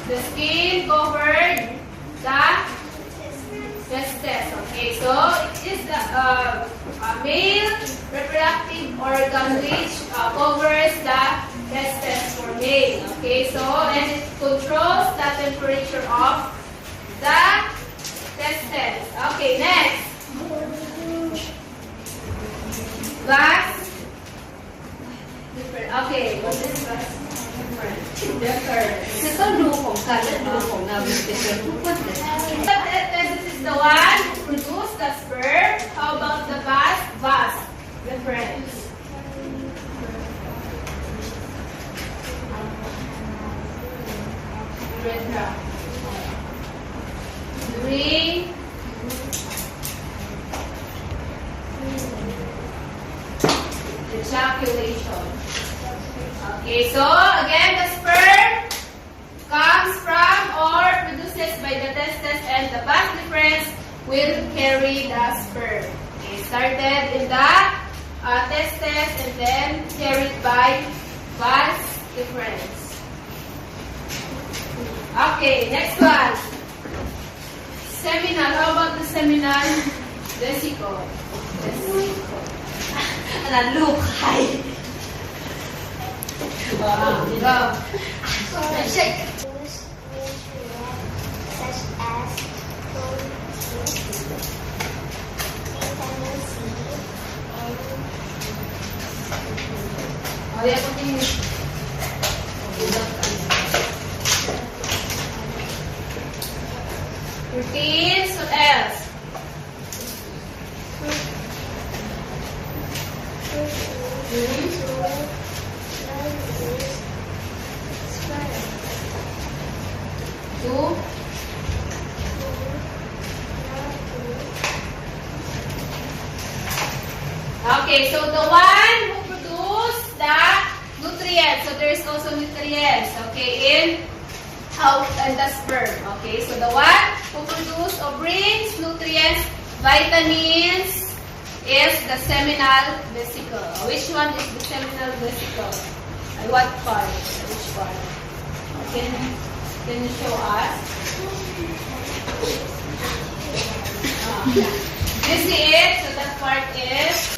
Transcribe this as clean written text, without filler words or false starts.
The skin covered the testes. Okay, so it is the male reproductive organ which covers the testes for male. Okay, so and it controls the temperature of the testes. Okay, next. Vas. Different. Okay, what is vas? Different. Ito lukong ka, lukong na different. This is the one who produced the sperm. How about the vas? Vas. Difference. Urethra. During ejaculation. Okay, so again, the sperm comes from or produces by the testes, and the vas difference will carry the sperm. Okay, started in the testes and then carried by vas difference. Okay, next one. Seminal. How about the seminal vesicle? Look, hi. Go. Shake. Such as protein, vitamin C, and Oh, yeah, continue. Proteins, what else? Two. Okay, so the one who produce the nutrients. So there is also nutrients, okay, in the sperm. Okay, so the one who produce or brings nutrients, vitamins, is the seminal vesicle. Which one is the seminal vesicle? And what part? Which part? Can you show us? You see it? So that part is